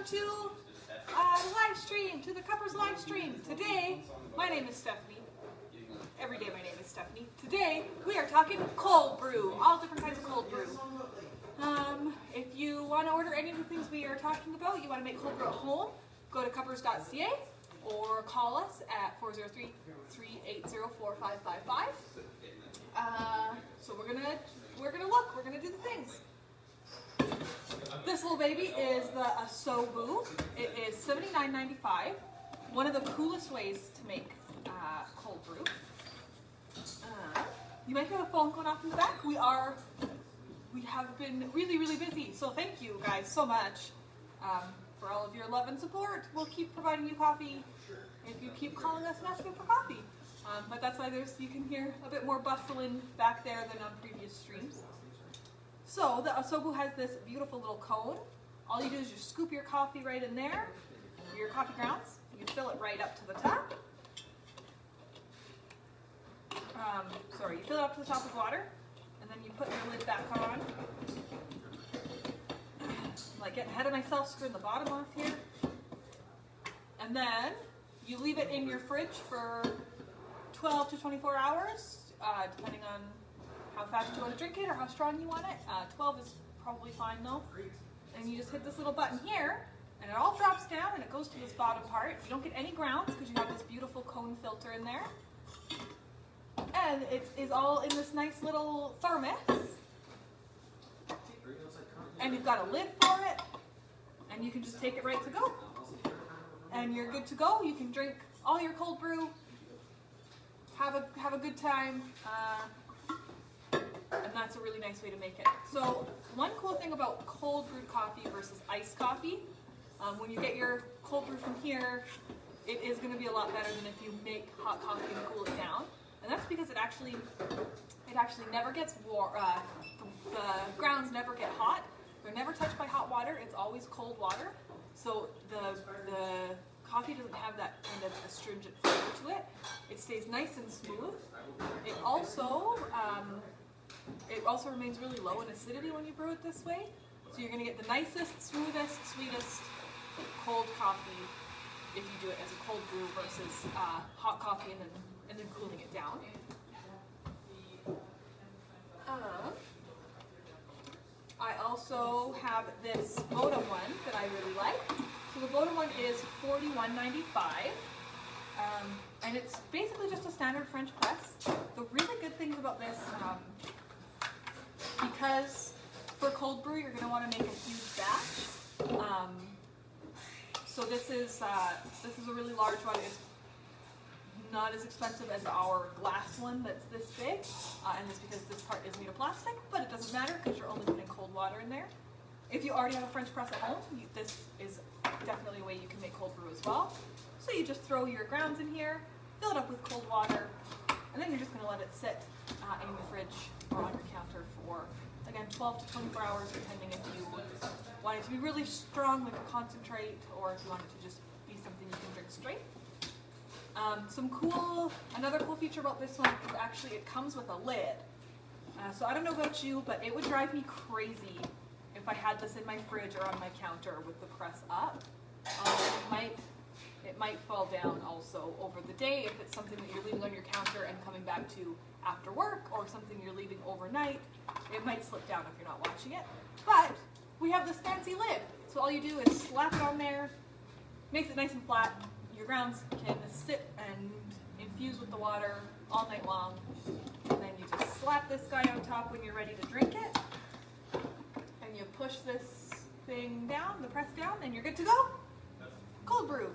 welcome to the live stream, to the Cuppers live stream. Today, my name is Stephanie. Every day my name is Stephanie. Today, we are talking cold brew, all different kinds of cold brew. If you want to order any of the things we are talking about, you want to make cold brew at home, go to cuppers.ca or call us at 403-380-4555. So we're gonna look, we're gonna do the things. This little baby is the Asobu. It is $79.95. One of the coolest ways to make cold brew. You might hear the phone going off in the back. We have been really busy, so thank you guys so much for all of your love and support. We'll keep providing you coffee if you keep calling us and asking for coffee. But that's why you can hear a bit more bustling back there than on previous streams. So the Asobu has this beautiful little cone. All you do is you scoop your coffee right in there, your coffee grounds. You fill it right up to the top. You fill it up to the top with water, and then you put your lid back on. Like, getting ahead of myself, screwing the bottom off here. And then you leave it in your fridge for 12 to 24 hours, depending on how fast you want to drink it or how strong you want it. 12 is probably fine though. And you just hit this little button here, and it all drops down and it goes to this bottom part. You don't get any grounds because you have this beautiful cone filter in there. And it is all in this nice little thermos. And you've got a lid for it, and you can just take it right to go. And you're good to go. You can drink all your cold brew, have a good time, and that's a really nice way to make it. So one cool thing about cold brewed coffee versus iced coffee, when you get your cold brew from here, it is going to be a lot better than if you make hot coffee and cool it down. And that's because it actually never gets warm. The grounds never get hot. They're never touched by hot water. It's always cold water. So the coffee doesn't have that kind of astringent flavor to it. It stays nice and smooth. It also remains really low in acidity when you brew it this way. So you're going to get the nicest, smoothest, sweetest cold coffee if you do it as a cold brew versus hot coffee and then cooling it down. I also have this Moda one that I really like. So the Moda one is $41.95. And it's basically just a standard French press. The really good things about this, because for cold brew you're going to want to make a huge batch. So this is a really large one. It's not as expensive as our glass one that's this big, and it's because this part is made of plastic, but it doesn't matter because you're only putting cold water in there. If you already have a French press at home, this is definitely a way you can make cold brew as well. So you just throw your grounds in here, fill it up with cold water, and then you're just going to let it sit in the fridge or on your counter for, again, 12 to 24 hours, depending if you want it to be really strong, like a concentrate, or if you want it to just be something you can drink straight. Another cool feature about this one is actually it comes with a lid. So I don't know about you, but it would drive me crazy if I had this in my fridge or on my counter with the press up. It might fall down also over the day if it's something that you're leaving on your counter and coming back to after work, or something you're leaving overnight. It might slip down if you're not watching it. But we have this fancy lid. So all you do is slap it on there, makes it nice and flat. Your grounds can sit and infuse with the water all night long. And then you just slap this guy on top when you're ready to drink it. And you push this thing down, the press down, and you're good to go. Cold brew.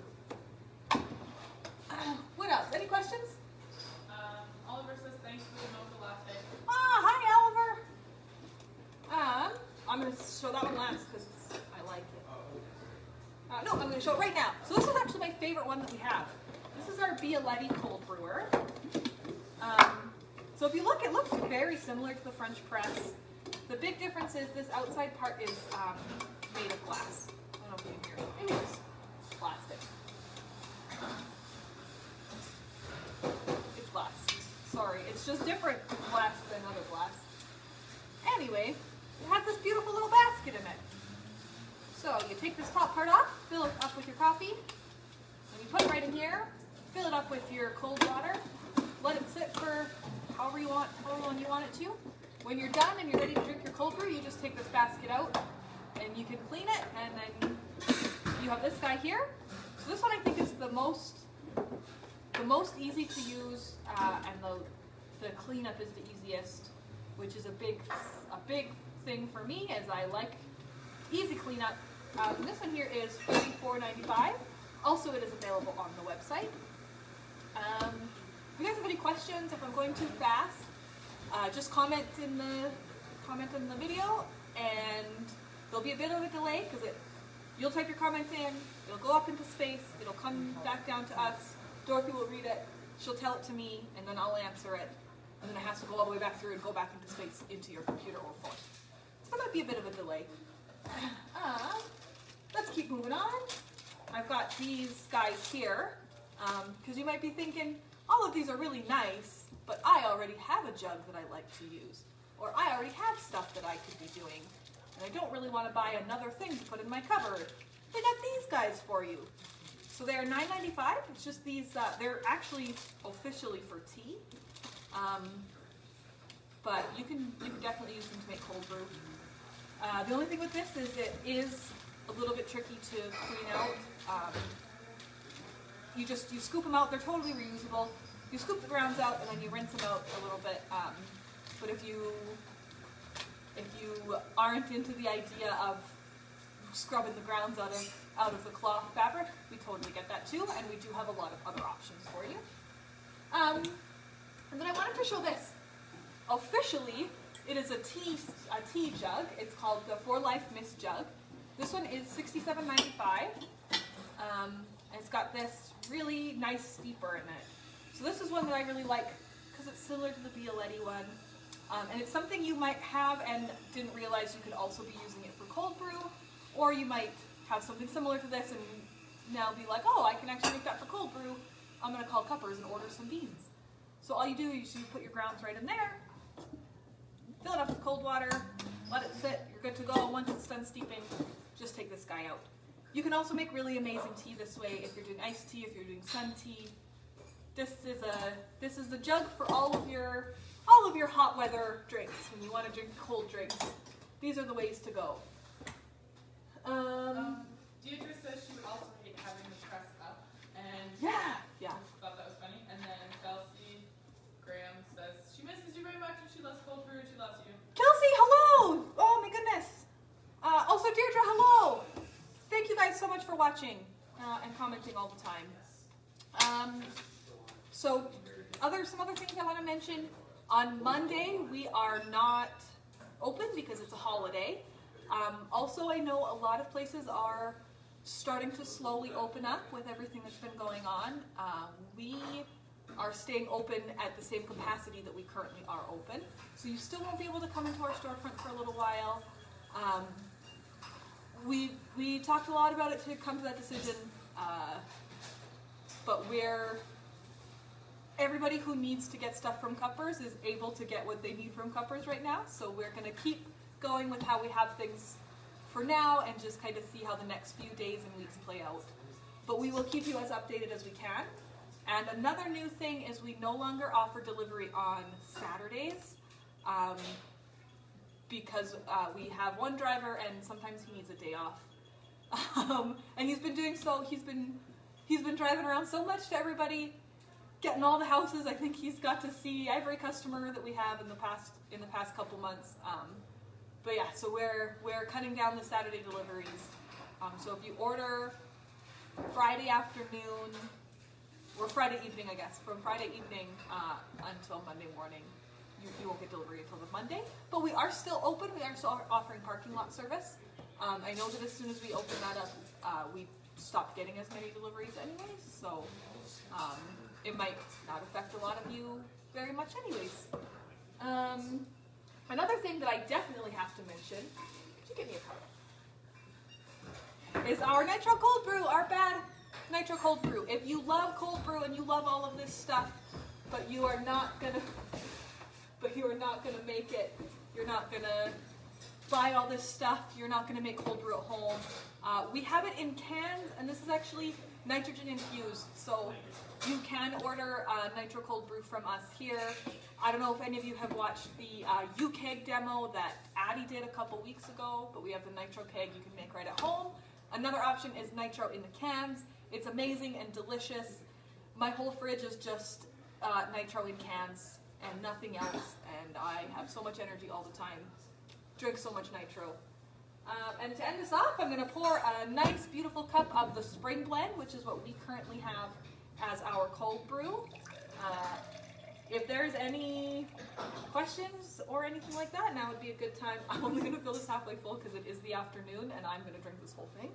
What else? Any questions? Oliver says thanks for the mocha latte. Hi Oliver. I'm going to show that one last because I like it. No, I'm going to show it right now. So this is actually my favorite one that we have. This is our Bialetti cold brewer. So if you look, it looks very similar to the French press. The big difference is this outside part is made of glass. I don't know if you can hear it. Maybe it's plastic. It's glass. Sorry, it's just different glass than other glass. Anyway, it has this beautiful little basket in it. So you take this top part off, fill it up with your coffee, and you put it right in here. Fill it up with your cold water. Let it sit for however long you want it to. When you're done and you're ready to drink your cold brew, you just take this basket out and you can clean it, and then you have this guy here. So this one I think is the most easy to use, and the cleanup is the easiest, which is a big thing for me, as I like easy cleanup. This one here is $34.95. Also, it is available on the website. If you guys have any questions, if I'm going too fast, just comment in the video, and there'll be a bit of a delay because you'll type your comment in, it'll go up into space, it'll come back down to us. Dorothy will read it, she'll tell it to me, and then I'll answer it, and then it has to go all the way back through and go back into space into your computer or phone. So that might be a bit of a delay. Let's keep moving on. I've got these guys here, because you might be thinking, all of these are really nice, but I already have a jug that I like to use, or I already have stuff that I could be doing, and I don't really want to buy another thing to put in my cupboard. I got these guys for you. So they're $9.95. It's just these, they're actually officially for tea, but you can definitely use them to make cold brew. The only thing with this is it is a little bit tricky to clean out. You scoop them out, they're totally reusable. You scoop the grounds out and then you rinse them out a little bit. But if you aren't into the idea of scrubbing the grounds out of the cloth fabric, we totally get that too, and we do have a lot of other options for you. And then I wanted to show this. Officially, it is a tea jug. It's called the For Life Mist Jug. This one is $67.95. It's got this really nice steeper in it. So this is one that I really like because it's similar to the Bialetti one. And it's something you might have and didn't realize you could also be using it for cold brew, or you might have something similar to this and now be like, oh, I can actually make that for cold brew. I'm going to call Cuppers and order some beans. So all you do is you put your grounds right in there, fill it up with cold water, let it sit, you're good to go. Once it's done steeping, just take this guy out. You can also make really amazing tea this way if you're doing iced tea, if you're doing sun tea. This is the jug for all of your hot weather drinks. When you want to drink cold drinks, these are the ways to go. Deirdre says she would also hate having the press up, and Yeah. thought that was funny. And then Kelsey Graham says she misses you very much and she loves cold brew and she loves you. Kelsey, hello! Oh my goodness. Also Deirdre, hello! Thank you guys so much for watching and commenting all the time. So some other things I want to mention. On Monday, we are not open because it's a holiday. Also, I know a lot of places are starting to slowly open up with everything that's been going on. We are staying open at the same capacity that we currently are open. So you still won't be able to come into our storefront for a little while. We talked a lot about it to come to that decision, but everybody who needs to get stuff from Cuppers is able to get what they need from Cuppers right now. So we're going to keep going with how we have things for now and just kind of see how the next few days and weeks play out. But we will keep you as updated as we can. And another new thing is we no longer offer delivery on Saturdays because we have one driver and sometimes he needs a day off. And he's been doing so. He's been driving around so much to everybody, getting all the houses. I think he's got to see every customer that we have in the past couple months. But yeah, so we're cutting down the Saturday deliveries. So if you order Friday afternoon, or Friday evening, I guess, from Friday evening until Monday morning, you won't get delivery until the Monday. But we are still open. We are still offering parking lot service. I know that as soon as we open that up, we stopped getting as many deliveries anyways. So it might not affect a lot of you very much anyways. Another thing that I definitely have to mention, could you give me a cup? Is our Nitro Cold Brew, our bad Nitro Cold Brew. If you love cold brew and you love all of this stuff, but you are not gonna make it, you're not gonna buy all this stuff. You're not going to make cold brew at home. We have it in cans, and this is actually nitrogen infused, so you can order nitro cold brew from us here. I don't know if any of you have watched the U-Keg demo that Addie did a couple weeks ago, but we have the nitro keg you can make right at home. Another option is nitro in the cans. It's amazing and delicious. My whole fridge is just nitro in cans and nothing else, and I have so much energy all the time. Drink so much nitro. And to end this off, I'm going to pour a nice, beautiful cup of the spring blend, which is what we currently have as our cold brew. If there's any questions or anything like that, now would be a good time. I'm only going to fill this halfway full because it is the afternoon and I'm going to drink this whole thing.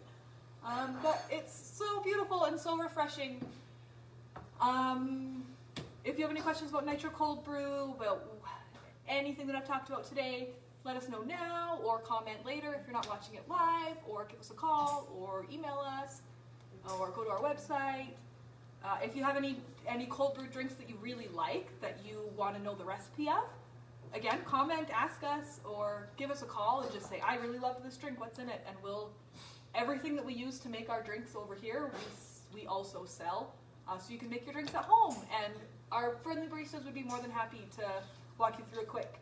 But it's so beautiful and so refreshing. If you have any questions about nitro cold brew, about anything that I've talked about today, let us know now or comment later if you're not watching it live, or give us a call or email us or go to our website. If you have any cold brew drinks that you really like that you want to know the recipe of, again, comment, ask us, or give us a call and just say, I really love this drink, what's in it? And everything that we use to make our drinks over here, we also sell. So you can make your drinks at home, and our friendly baristas would be more than happy to walk you through a quick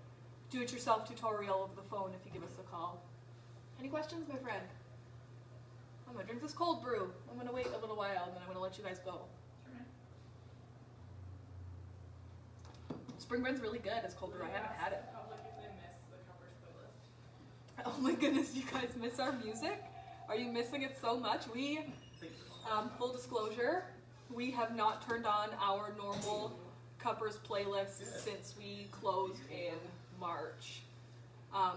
do-it-yourself tutorial over the phone if you give us a call. Any questions, my friend? I'm gonna drink this cold brew. I'm gonna wait a little while and then I'm gonna let you guys go. Spring blend's really good as cold brew. I haven't had it. Probably because they miss the Covers playlist. Oh my goodness, you guys miss our music? Are you missing it so much? Full disclosure, we have not turned on our normal Cuppers playlist since we closed in March.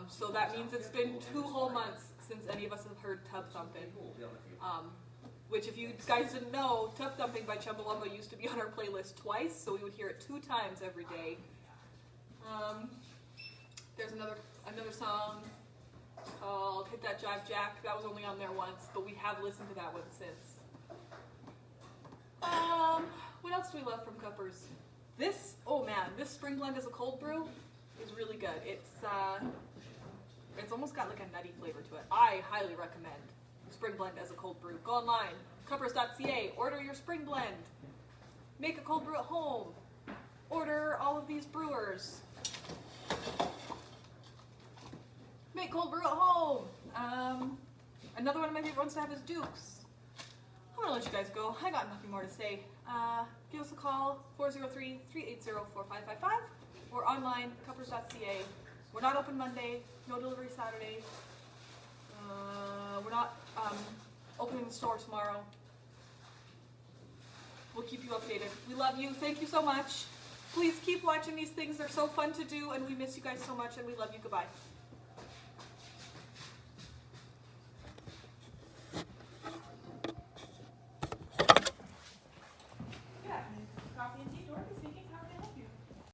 So that means it's been 2 whole months since any of us have heard Tub Thumpin'. Which, if you guys didn't know, Tub Thumping by Chumbawamba used to be on our playlist twice, so we would hear it 2 times every day. There's another song called Hit That Jive Jack. That was only on there once, but we have listened to that one since. What else do we love from Cuppers? This spring blend as a cold brew is really good. It's almost got like a nutty flavor to it. I highly recommend spring blend as a cold brew. Go online, cuppers.ca, order your spring blend. Make a cold brew at home. Order all of these brewers. Make cold brew at home. Another one of my favorite ones to have is Duke's. I'm gonna let you guys go. I got nothing more to say. Give us a call, 403-380-4555, or online, cuppers.ca. We're not open Monday, no delivery Saturday. We're not opening the store tomorrow. We'll keep you updated. We love you. Thank you so much. Please keep watching these things. They're so fun to do, and we miss you guys so much, and we love you. Goodbye.